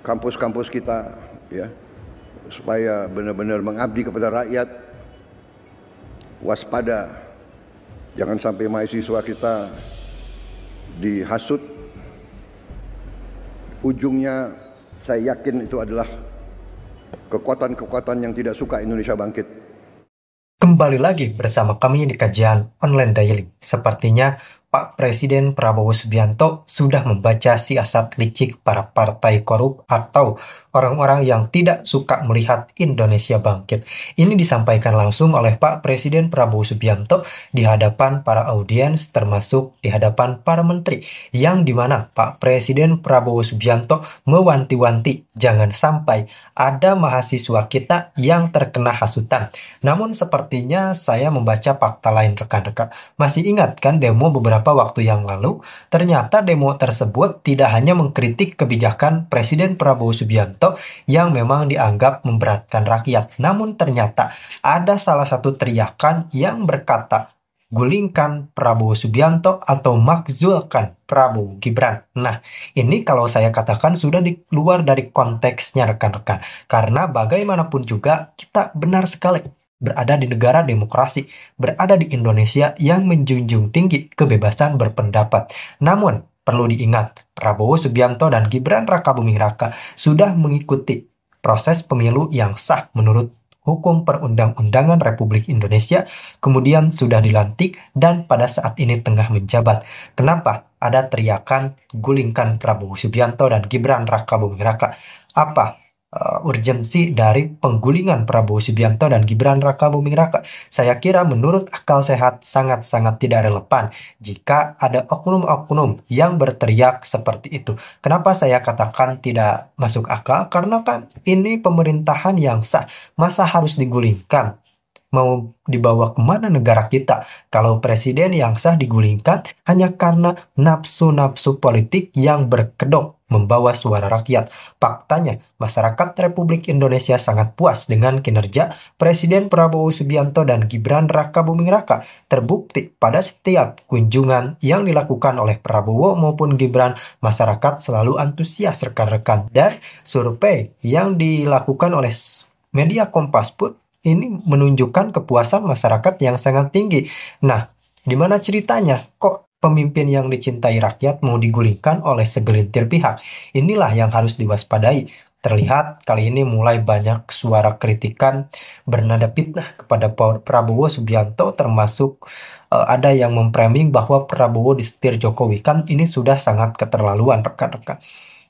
kampus-kampus kita, ya, supaya benar-benar mengabdi kepada rakyat. Waspada, jangan sampai mahasiswa kita dihasut. Ujungnya saya yakin itu adalah kekuatan-kekuatan yang tidak suka Indonesia bangkit. Kembali lagi bersama kami di kajian online daily. Sepertinya Pak Presiden Prabowo Subianto sudah membaca siasat licik para partai korup atau orang-orang yang tidak suka melihat Indonesia bangkit. Ini disampaikan langsung oleh Pak Presiden Prabowo Subianto di hadapan para audiens termasuk di hadapan para menteri. Yang dimana Pak Presiden Prabowo Subianto mewanti-wanti jangan sampai ada mahasiswa kita yang terkena hasutan. Namun sepertinya saya membaca fakta lain rekan-rekan. Masih ingat kan demo beberapa waktu yang lalu? Ternyata demo tersebut tidak hanya mengkritik kebijakan Presiden Prabowo Subianto yang memang dianggap memberatkan rakyat. Namun ternyata ada salah satu teriakan yang berkata, gulingkan Prabowo Subianto atau makzulkan Prabowo Gibran. Nah, ini kalau saya katakan sudah di luar dari konteksnya rekan-rekan. Karena bagaimanapun juga kita benar sekali berada di negara demokrasi, berada di Indonesia yang menjunjung tinggi kebebasan berpendapat. Namun, perlu diingat, Prabowo Subianto dan Gibran Rakabuming Raka sudah mengikuti proses pemilu yang sah menurut hukum perundang-undangan Republik Indonesia, kemudian sudah dilantik dan pada saat ini tengah menjabat. Kenapa ada teriakan gulingkan Prabowo Subianto dan Gibran Rakabuming Raka? Apa urgensi dari penggulingan Prabowo Subianto dan Gibran Rakabuming Raka? Saya kira menurut akal sehat sangat-sangat tidak relevan jika ada oknum-oknum yang berteriak seperti itu. Kenapa saya katakan tidak masuk akal? Karena kan ini pemerintahan yang sah, masa harus digulingkan? Mau dibawa kemana negara kita kalau presiden yang sah digulingkan hanya karena nafsu-nafsu politik yang berkedok membawa suara rakyat. Faktanya, masyarakat Republik Indonesia sangat puas dengan kinerja Presiden Prabowo Subianto dan Gibran Rakabuming Raka. Terbukti pada setiap kunjungan yang dilakukan oleh Prabowo maupun Gibran, masyarakat selalu antusias rekan-rekan. Dan survei yang dilakukan oleh media Kompas pun ini menunjukkan kepuasan masyarakat yang sangat tinggi. Nah, di mana ceritanya? Kok pemimpin yang dicintai rakyat mau digulingkan oleh segelintir pihak? Inilah yang harus diwaspadai. Terlihat kali ini mulai banyak suara kritikan bernada fitnah kepada Prabowo Subianto, termasuk ada yang memframing bahwa Prabowo disetir Jokowi. Kan ini sudah sangat keterlaluan rekan-rekan.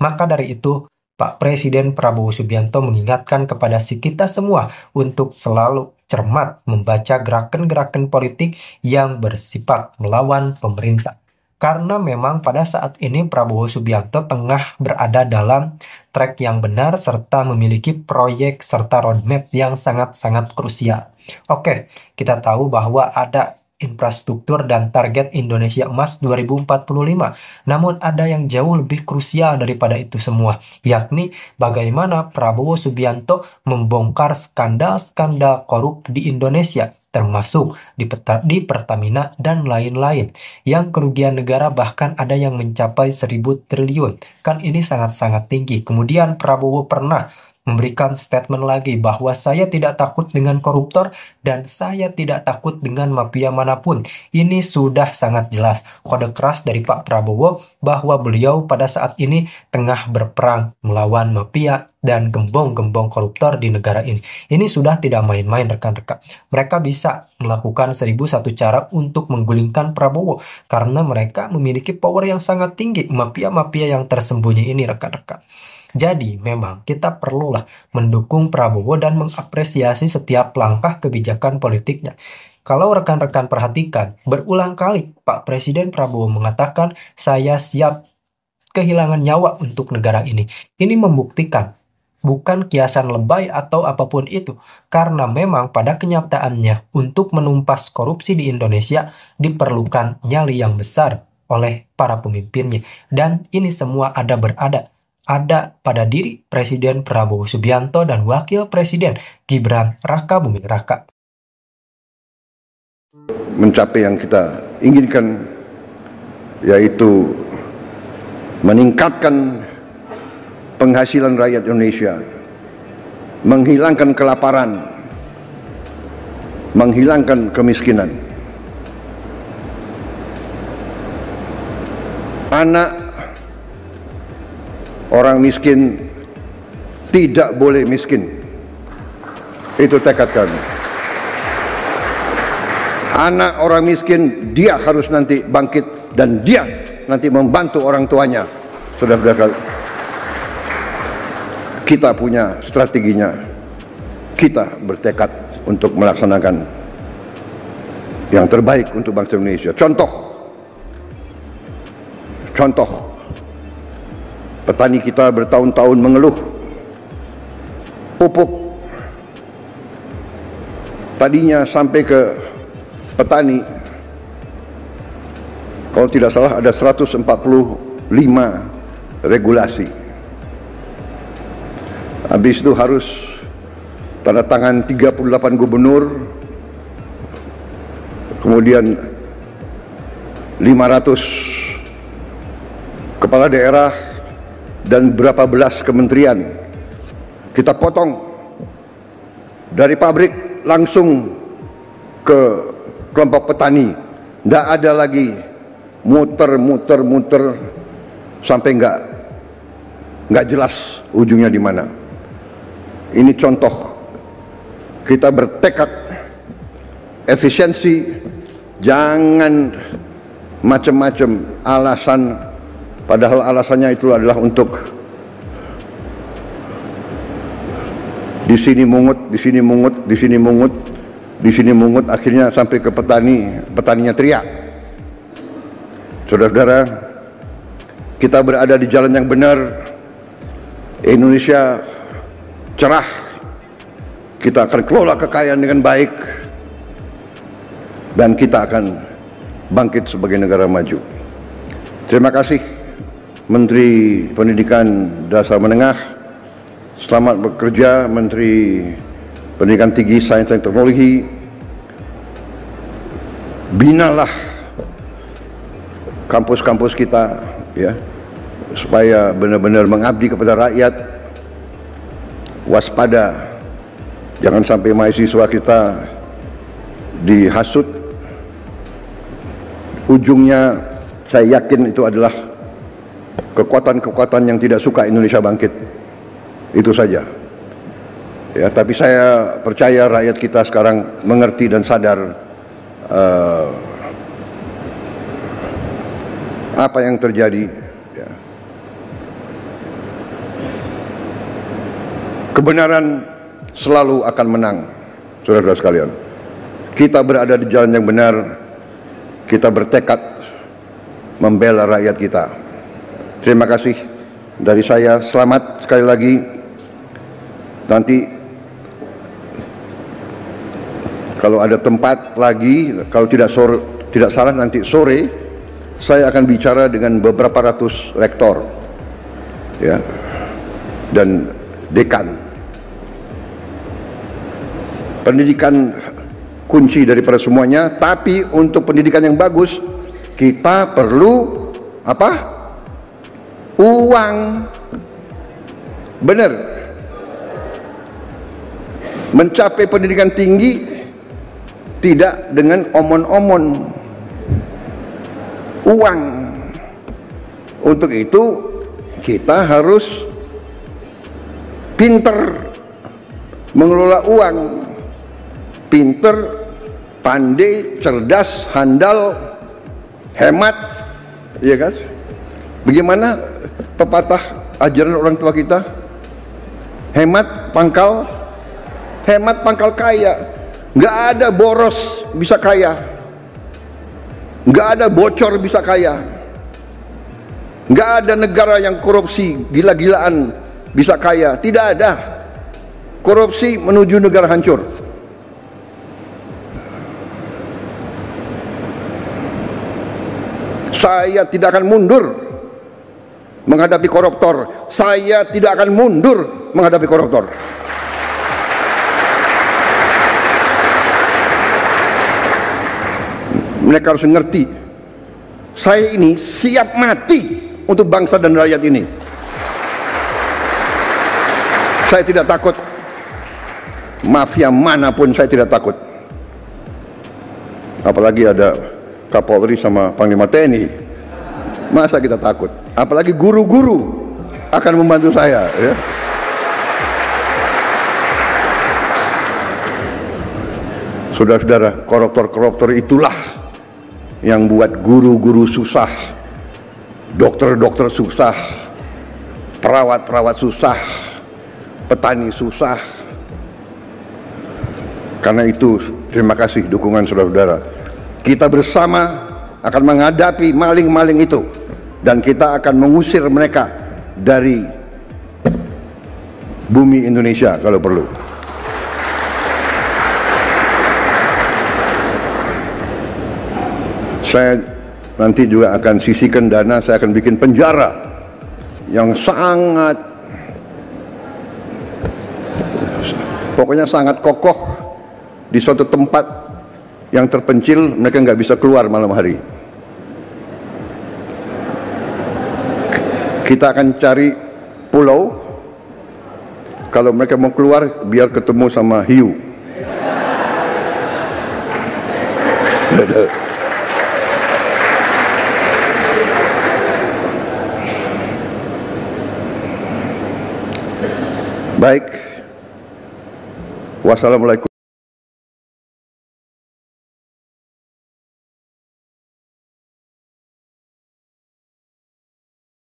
Maka dari itu, Pak Presiden Prabowo Subianto mengingatkan kepada kita semua untuk selalu cermat membaca gerakan-gerakan politik yang bersifat melawan pemerintah. Karena memang pada saat ini Prabowo Subianto tengah berada dalam track yang benar serta memiliki proyek serta roadmap yang sangat-sangat krusial. Oke, kita tahu bahwa ada infrastruktur dan target Indonesia Emas 2045. Namun ada yang jauh lebih krusial daripada itu semua, yakni bagaimana Prabowo Subianto membongkar skandal-skandal korup di Indonesia, termasuk di Pertamina dan lain-lain, yang kerugian negara bahkan ada yang mencapai 1.000 triliun. Kan ini sangat-sangat tinggi. Kemudian Prabowo pernah memberikan statement lagi bahwa saya tidak takut dengan koruptor dan saya tidak takut dengan mafia manapun. Ini sudah sangat jelas kode keras dari Pak Prabowo bahwa beliau pada saat ini tengah berperang melawan mafia dan gembong-gembong koruptor di negara ini. Ini sudah tidak main-main rekan-rekan. Mereka bisa melakukan 1.001 cara untuk menggulingkan Prabowo karena mereka memiliki power yang sangat tinggi, mafia-mafia yang tersembunyi ini rekan-rekan. Jadi memang kita perlulah mendukung Prabowo dan mengapresiasi setiap langkah kebijakan politiknya. Kalau rekan-rekan perhatikan, berulang kali Pak Presiden Prabowo mengatakan saya siap kehilangan nyawa untuk negara ini. Ini membuktikan bukan kiasan lebay atau apapun itu, karena memang pada kenyataannya untuk menumpas korupsi di Indonesia diperlukan nyali yang besar oleh para pemimpinnya. Dan ini semua ada pada diri Presiden Prabowo Subianto dan Wakil Presiden Gibran Rakabuming Raka. Mencapai yang kita inginkan, yaitu meningkatkan penghasilan rakyat Indonesia, menghilangkan kelaparan, menghilangkan kemiskinan. Anak orang miskin tidak boleh miskin. Itu tekad kami. Anak orang miskin, dia harus nanti bangkit dan dia nanti membantu orang tuanya. Saudara-saudara, kita punya strateginya. Kita bertekad untuk melaksanakan yang terbaik untuk bangsa Indonesia. Contoh, petani kita bertahun-tahun mengeluh pupuk. Tadinya sampai ke petani, kalau tidak salah ada 145 regulasi. Habis itu harus tanda tangan 38 gubernur, kemudian 500 kepala daerah dan berapa belas kementerian. Kita potong dari pabrik langsung ke kelompok petani. Nggak ada lagi muter sampai nggak jelas ujungnya di mana. Ini contoh kita bertekad efisiensi, jangan macam-macam alasan, padahal alasannya itu adalah untuk di sini mungut, akhirnya sampai ke petaninya teriak. Saudara-saudara, kita berada di jalan yang benar. Indonesia cerah. Kita akan kelola kekayaan dengan baik dan kita akan bangkit sebagai negara maju. Terima kasih Menteri Pendidikan Dasar Menengah. Selamat bekerja Menteri Pendidikan Tinggi, Sains dan Teknologi. Binalah kampus-kampus kita, ya, supaya benar-benar mengabdi kepada rakyat. Waspada, jangan sampai mahasiswa kita dihasut. Ujungnya saya yakin itu adalah kekuatan-kekuatan yang tidak suka Indonesia bangkit. Itu saja. Ya, tapi saya percaya rakyat kita sekarang mengerti dan sadar apa yang terjadi. Ya. Kebenaran selalu akan menang, saudara-saudara sekalian. Kita berada di jalan yang benar. Kita bertekad membela rakyat kita. Terima kasih dari saya. Selamat sekali lagi. Nanti kalau ada tempat lagi, kalau tidak salah nanti sore saya akan bicara dengan beberapa ratus rektor, ya, dan dekan. Pendidikan kunci daripada semuanya, tapi untuk pendidikan yang bagus kita perlu apa? Uang. Benar. Mencapai pendidikan tinggi tidak dengan omon-omon. Uang. Untuk itu kita harus pinter mengelola uang. Pinter, pandai, cerdas, handal, hemat, iya kan? Bagaimana pepatah ajaran orang tua kita? Hemat pangkal kaya. Nggak ada boros bisa kaya, nggak ada bocor bisa kaya, nggak ada negara yang korupsi gila-gilaan bisa kaya. Tidak ada. Korupsi menuju negara hancur. Saya tidak akan mundur menghadapi koruptor. Saya tidak akan mundur menghadapi koruptor. Mereka harus mengerti, saya ini siap mati untuk bangsa dan rakyat ini. Saya tidak takut. Mafia manapun saya tidak takut. Apalagi ada Kapolri sama Panglima TNI. Masa kita takut? Apalagi guru-guru akan membantu saya, ya. Saudara-saudara, koruptor-koruptor itulah yang buat guru-guru susah, dokter-dokter susah, perawat-perawat susah, petani susah. Karena itu, terima kasih dukungan saudara-saudara. Kita bersama akan menghadapi maling-maling itu, dan kita akan mengusir mereka dari bumi Indonesia kalau perlu. Saya nanti juga akan sisihkan dana, saya akan bikin penjara yang sangat, pokoknya sangat kokoh di suatu tempat yang terpencil, mereka nggak bisa keluar malam hari. Kita akan cari pulau, kalau mereka mau keluar biar ketemu sama hiu. Baik, wassalamualaikum.